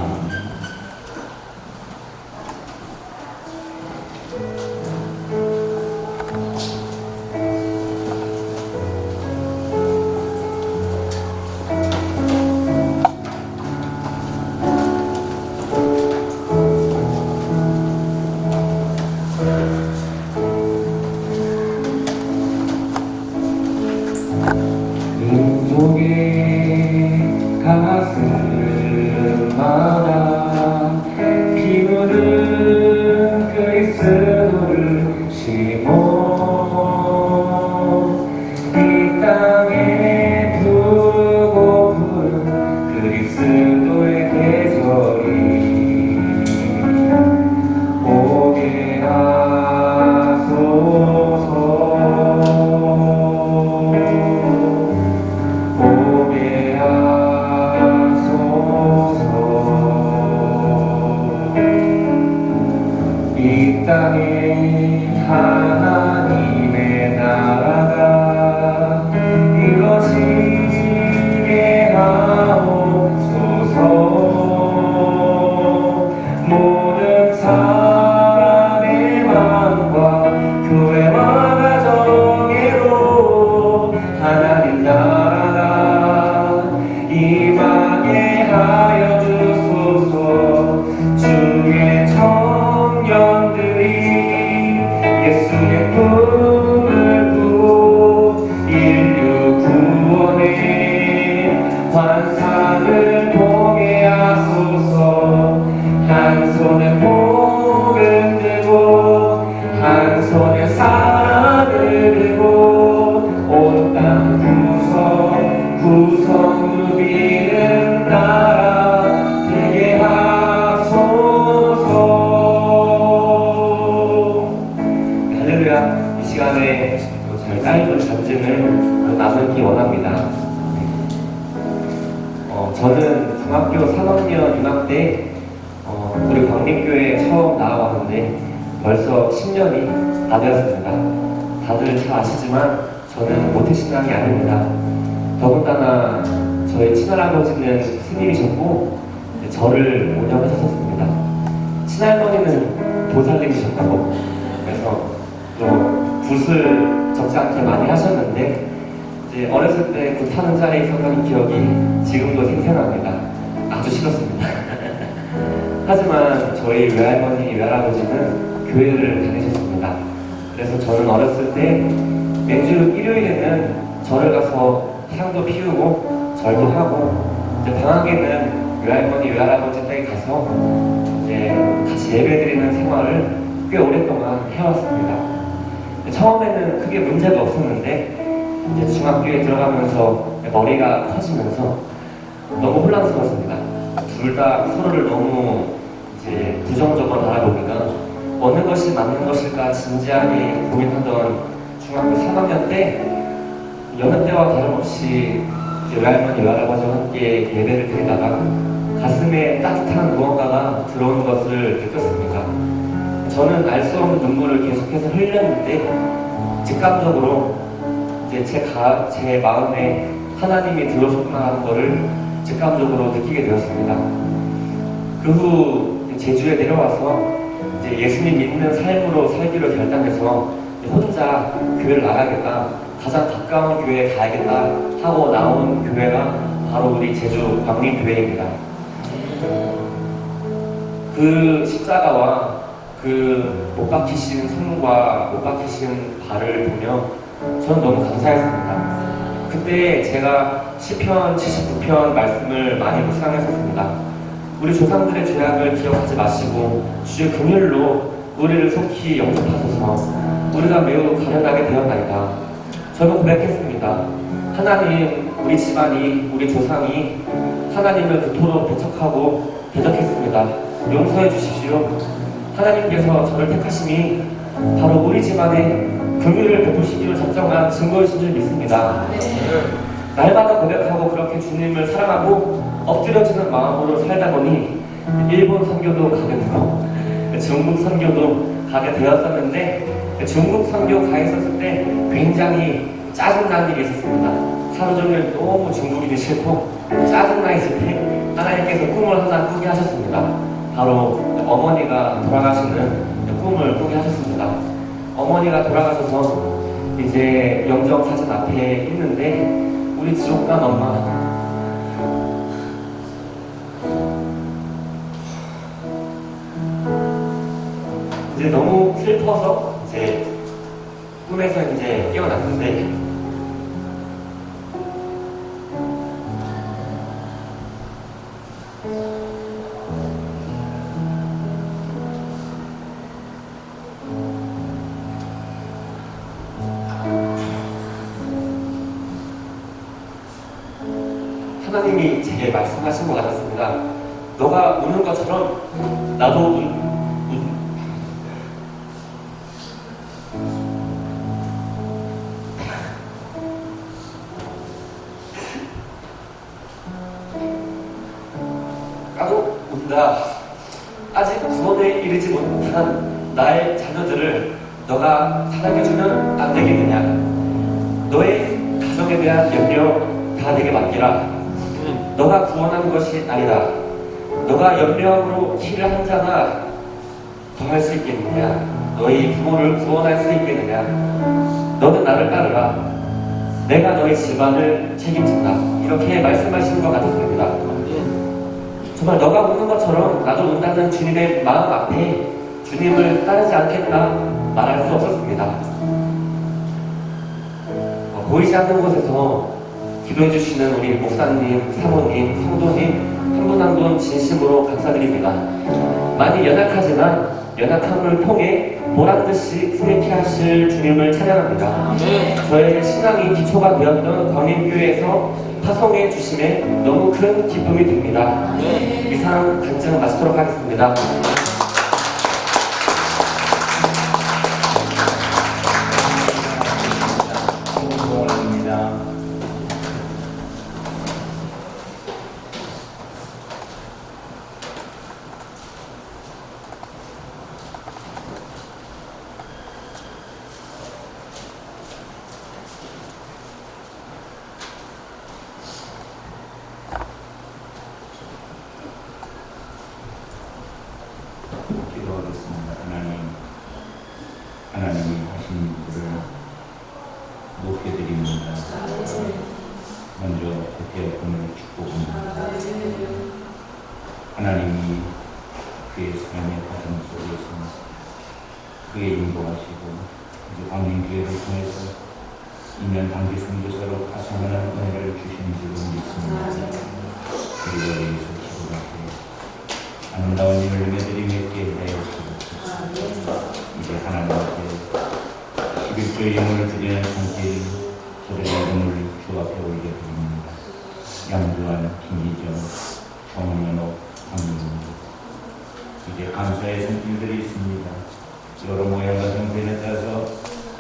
눈속에 가슴마다 피 묻은 그리스도를 심어 이 땅에 두고 부른 그리스도의 계절이 오게 하소서. 이 땅에 하나님의 나라가 이루어지게 하옵소서. 모든 사람의 마음과 교회와 가정에로 하나님 나라가 임하게 하여 주소서. 주의 청년들이 예수의 꿈을 꾸고 인류 구원의 환상을 보게 하소서. 한 손에 복을 들고 한 손에 사랑을 들고 온 땅 구성 누비는 나라 되게 하소서. 할렐루야. 이 시간에 잘 쌓여준 간증을 나누기 원합니다. 저는 중학교 3학년 이맘때 우리 광림교회에 처음 나와봤는데 벌써 10년이 다 되었습니다. 다들 잘 아시지만 저는 모태신앙이 아닙니다. 더군다나 저희 친할아버지는 스님이셨고 저를 운영하셨습니다. 친할머니는 도살님이셨고 그래서 좀 붓을 적지 않게 많이 하셨는데 이제 어렸을 때 그 타는 자리에 있었던 기억이 지금도 생생합니다. 아주 싫었습니다. 하지만 저희 외할머니, 외할아버지는 교회를 다니셨습니다. 그래서 저는 어렸을 때 매주 일요일에는 절을 가서 향도 피우고 절도 하고 이제 방학에는 외할머니 외할아버지 댁에 가서 이제 같이 예배드리는 생활을 꽤 오랫동안 해왔습니다. 처음에는 크게 문제가 없었는데 이제 중학교에 들어가면서 머리가 커지면서 너무 혼란스러웠습니다. 둘 다 서로를 너무 이제 부정적으로 바라보니까 어느 것이 맞는 것일까 진지하게 고민하던 중학교 3학년 때 여느 때와 다름없이 이제 외할머니 외할아버지와 함께 예배를 드리다가 가슴에 따뜻한 무언가가 들어오는 것을 느꼈습니다. 저는 알 수 없는 눈물을 계속해서 흘렸는데 즉각적으로 이제 제 마음에 하나님이 들어오셨구나 하는 것을 직감적으로 느끼게 되었습니다. 그 후 제주에 내려와서 이제 예수님 믿는 삶으로 살기로 결단해서 혼자 교회를 나가겠다, 가장 가까운 교회에 가야겠다 하고 나온 교회가 바로 우리 제주 광림교회입니다. 그 십자가와 그 못 박히신 손과 못 박히신 발을 보며 저는 너무 감사했습니다. 그때 제가 시편 79편 말씀을 많이 묵상했었습니다. 우리 조상들의 죄악을 기억하지 마시고 주의 긍휼로 우리를 속히 영접하소서. 우리가 매우 가련하게 되었나이다. 저는 고백했습니다. 하나님, 우리 집안이, 우리 조상이 하나님을 그토록 배척하고 대적했습니다. 용서해 주십시오. 하나님께서 저를 택하심이 바로 우리 집안에 긍휼을 베푸시기로 작정한 증거이신 줄 믿습니다. 날마다 고백하고 그렇게 주님을 사랑하고 엎드려지는 마음으로 살다 보니 일본 선교도 가게 되고 중국 선교도 가게 되었었는데 중국 선교 가 있었을 때 굉장히 짜증난 일이 있었습니다. 하루 종일 너무 중국인이 싫고 짜증나 있을 때 하나님께서 꿈을 하나 꾸게 하셨습니다. 바로 어머니가 돌아가시는 꿈을 꾸게 하셨습니다. 어머니가 돌아가셔서 이제 영정사진 앞에 있는데 우리 지옥간 엄마 이제 너무 슬퍼서 이제 꿈에서 이제 깨어났는데 하나님이 제게 말씀하신 것 같았습니다. 너가 우는 것처럼 나도 나도 운다. 아직 구원에 이르지 못한 나의 자녀들을 너가 사랑해주면 안 되겠느냐. 너의 가정에 대한 염려 다 내게 맡기라. 너가 구원하는 것이 아니다. 너가 염려함으로 키를 한 자나 더 할 수 있겠느냐. 너희 부모를 구원할 수 있겠느냐. 너는 나를 따르라. 내가 너희 집안을 책임진다. 이렇게 말씀하시는 것 같았습니다. 정말 너가 우는 것처럼 나도 운다는 주님의 마음 앞에 주님을 따르지 않겠다 말할 수 없었습니다. 보이지 않는 곳에서 기도해주시는 우리 목사님, 사모님, 성도님 한 분 한 분 진심으로 감사드립니다. 많이 연약하지만 연약함을 통해 보란듯이 승리케 하실 주님을 찬양합니다. 저의 신앙이 기초가 되었던 광림교회에서 파송해 주심에 너무 큰 기쁨이 듭니다. 이상 간증 마치도록 하겠습니다. 기도하겠습니다. 하나님이 하신 일을 높게 드립니다. 먼저 그때 오늘 축복합니다. 하나님이 그의 삶의 과정 속에서 그의 인도하시고 이제 광림교회를 통해서 이면 단기 선교사로 파송하는 은혜를 주신 줄로 믿습니다. 그리고 여기서 기도하고 아름다운 일을 매드리 맺게 하여 주옵소서. 이제 하나님 앞에 11조의 예물을 드리는 손길 저들의 이름을 주 앞에 올려드립니다. 양주한, 김희정, 정은현옥, 황민우 이제 감사의 손길들이 있습니다. 여러 모양과 형편에 따라서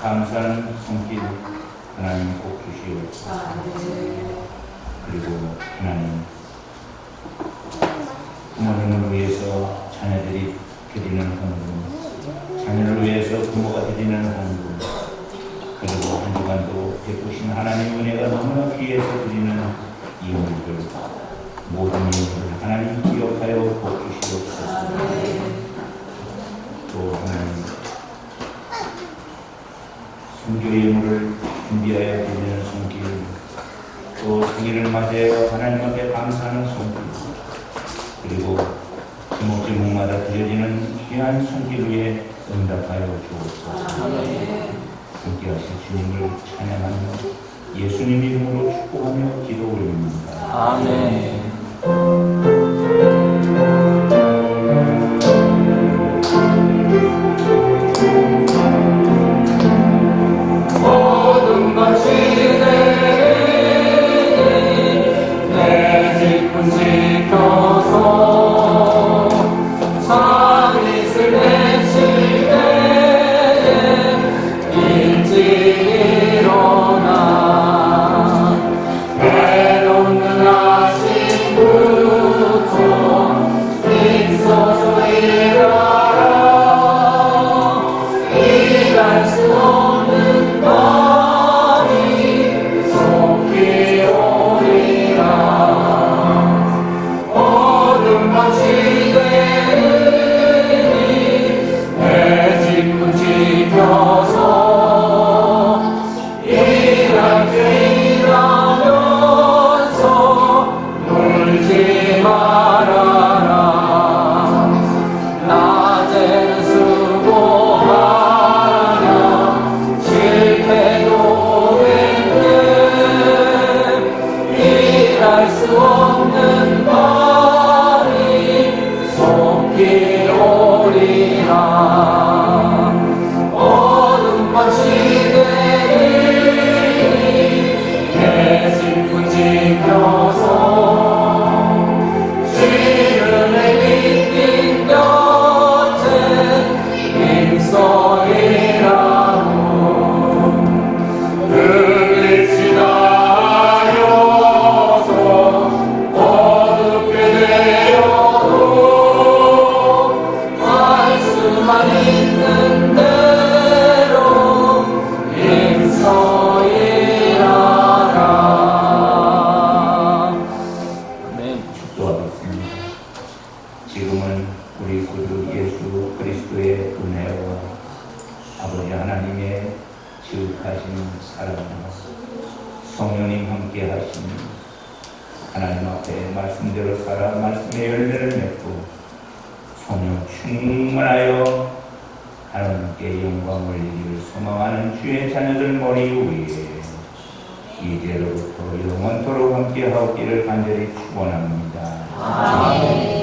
감사하는 손길 하나님 꼭 주시옵소서. 그리고 하나님 부모님을 위해서 자녀들이 드리는 헌금, 자녀를 위해서 부모가 드리는 헌금, 그리고 한 주간도 베푸신 하나님 은혜가 너무나 귀해서 드리는 이물들, 모든 이물을 하나님 기억하여 복 주시옵소서. 또 하나님 선교의 예물을 준비하여 드리는 손길, 또 생일을 맞이하여 하나님 앞에 감사하는 손길, 그리고 제목마다 드려지는 귀한 손길 위에 응답하여 주옵소서. 함께 하실 주님을 찬양하며 예수님 이름으로 축복하며 기도 올립니다. 아멘. 모든 것이 내 직분 지켜서 참이슬 내실 때에 일찍 일어나 해놓는 아침 부터 있어서 일하라. 일할 수 없는 마음이 속히 오리라. 모든 것이 되니 내 직분 지켜서 일하게 일하면서 놀지 말아라. 낮에는 수고하며 실패도 했네. 일할 수 없는 날이 속히 오리라. 어둠 밤 시대니 내 직분 지켜서 시련의 빛인 곁에 힘써이라고. 흙을 지나여서 어둡게 되어도 갈 수만 있는 대로 힘써이라라. 아멘. 축도하겠습니다. 지금은 우리 구주 예수 그리스도의 은혜와 아버지 하나님의 지극하신 사랑과 성령님 함께 하시니 하나님 앞에 말씀대로 살아 말씀의 열매를 맺고 성령 충만하여 하나님께 영광을 이기를 소망하는 주의 자녀들 머리 위에 이제로부터 영원토록 함께 하옵기를 간절히 축원합니다. 아멘.